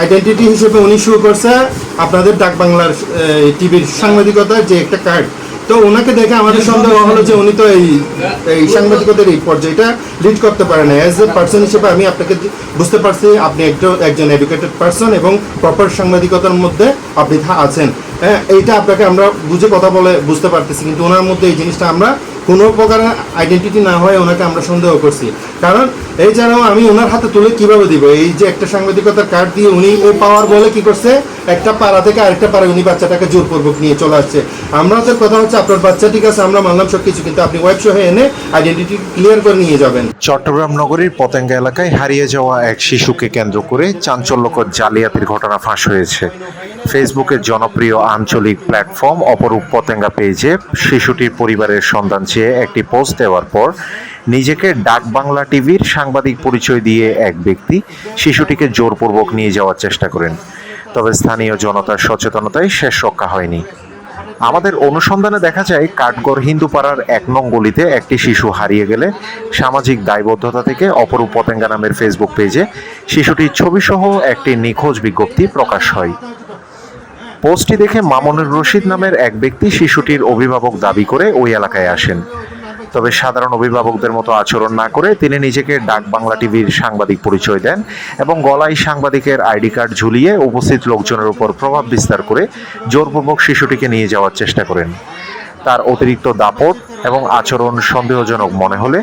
Identity হিসেবে উনি শুরু করছে আপনাদের ডাক বাংলার টিভির সাংবাদিকতার যে একটা কার্ড। তো ওনাকে দেখে আমাদের সন্দেহ হলো যে উনি তো এই সাংবাদিকতার এই পর্যায়টা লিড করতে পারে না। অ্যাজ এ পার্সন হিসেবে আমি আপনাকে বুঝতে পারছি আপনি একজন এডুকেটেড পার্সন এবং প্রপার সাংবাদিকতার মধ্যে আপনি আছেন। হ্যাঁ, এইটা আপনাকে আমরা বুঝে কথা বলে বুঝতে পারতেছি, কিন্তু ওনার মধ্যে এই জিনিসটা আমরা কোনো প্রকারের আইডেন্টিটি না হয়ে ওনাকে আমরা সন্দেহ করছি। কারণ এই যারাও আমি ওনার হাতে তুলে কিভাবে দিব, এই যে একটা সাংবাদিকতার কার্ড দিয়ে উনি ও পাওয়ার বলে কি করছে, একটা পাড়া থেকে আরেকটা পাড়ায় উনি বাচ্চাটাকে জোরপূর্বক নিয়ে চলে আসছে। আমাদের কথা হচ্ছে আপনার বাচ্চা ঠিক আছে, আমরা মানলাম সব কিছু, কিন্তু আপনি ওয়েব শোহে এনে আইডেন্টিটি ক্লিয়ার করে নিয়ে যাবেন। চট্টগ্রাম নগরীর পতেঙ্গা এলাকায় হারিয়ে যাওয়া এক শিশুকে কেন্দ্র করে চাঞ্চল্যকর জালিয়াতির ঘটনা ফাঁস হয়েছে। ফেসবুকের জনপ্রিয় আঞ্চলিক প্ল্যাটফর্ম অপরূপ পতেঙ্গা পেজে শিশুটির পরিবারের সন্ধান চেয়ে একটি পোস্ট দেওয়ার পর নিজেকে ডাক বাংলা টিভির সাংবাদিক পরিচয় দিয়ে এক ব্যক্তি শিশুটিকে জোরপূর্বক নিয়ে যাওয়ার চেষ্টা করেন। তবে স্থানীয় জনতার সচেতনতায় শেষ রক্ষা হয়নি। আমাদের অনুসন্ধানে দেখা যায় কাঠগড় হিন্দুপাড়ার ১ নং গলিতে একটি শিশু হারিয়ে গেলে সামাজিক দায়বদ্ধতা থেকে অপরূপ পতেঙ্গা নামের ফেসবুক পেজে শিশুটির ছবিসহ একটি নিখোঁজ বিজ্ঞপ্তি প্রকাশ হয়। পোস্টটি দেখে মামুনুর রশিদ নামের এক ব্যক্তি শিশুটির অভিভাবক দাবি করে ওই এলাকায় আসেন। তবে সাধারণ অভিভাবকদের মতো আচরণ না করে তিনি নিজেকে ডাক বাংলা টিভির সাংবাদিক পরিচয় দেন এবং গলায় সাংবাদিকের আইডি কার্ড ঝুলিয়ে উপস্থিত লোকজনের উপর প্রভাব বিস্তার করে জোরপূর্বক শিশুটিকে নিয়ে যাওয়ার চেষ্টা করেন। তার অতিরিক্ত দাপট এবং আচরণ সন্দেহজনক মনে হলে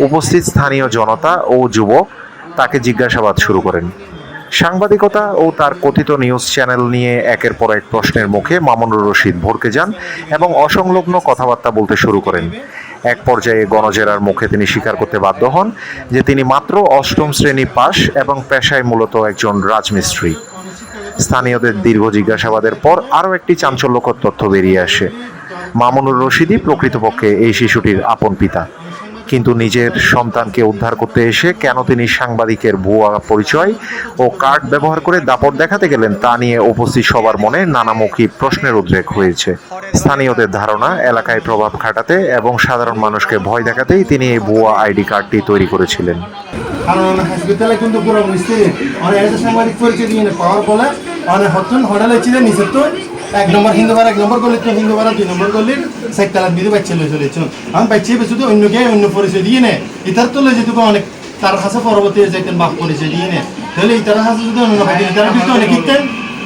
উপস্থিত স্থানীয় জনতা ও যুবক তাকে জিজ্ঞাসাবাদ শুরু করেন। সাংবাদিকতা ও তার কথিত নিউজ চ্যানেল নিয়ে একের পর এক প্রশ্নের মুখে মামুনুর রশিদ ভড়কে যান এবং অসংলগ্ন কথাবার্তা বলতে শুরু করেন। এক পর্যায়ে গণজেরার মুখে তিনি স্বীকার করতে বাধ্য হন যে তিনি মাত্র ৮ম শ্রেণী পাশ এবং পেশায় মূলত একজন রাজমিস্ত্রি। স্থানীয়দের দীর্ঘ জিজ্ঞাসাবাদের পর আরও একটি চাঞ্চল্যকর তথ্য বেরিয়ে আসে। মামুনুর রশিদই প্রকৃতপক্ষে এই শিশুটির আপন পিতা, কিন্তু নিজের সন্তানকে উদ্ধার করতে এসে কেন তিনি সাংবাদিকের ভুয়া পরিচয় ও কার্ড ব্যবহার করে দাপট দেখাতে গেলেন তা নিয়ে উপস্থিত সবার মনে নানামুখী প্রশ্নের উদ্রেক হয়েছে। স্থানীয়দের ধারণা এলাকায় প্রভাব খাটাতে এবং সাধারণ মানুষকে ভয় দেখাতেই তিনি এই ভুয়া আইডি কার্ডটি তৈরি করেছিলেন। কারণ হাসপাতালে কিন্তু পুরো মিস্ত্রি অনেক সাংবাদিক পরিচয় দিয়ে পাওয়ার বলে অনেক হোটেলে ছিলেন নিচের তো ১ নম্বর হিন্দুপাড়া ১ নম্বর গলির তো হিন্দুপাড়া ২ নম্বর গলির সাইকেলার দিদি বাচ্চা লয়ে চলেছ আমি বাচ্চা বেশি তো অন্য পরিচয় দিয়ে নে ইতার তো লয়ে যেতে অনেক তার কাছে পরবর্তী যাইতেন বাপ পরিচয় দিয়ে নে তাহলে ইতার কাছে যদি অন্য ইতার অনেক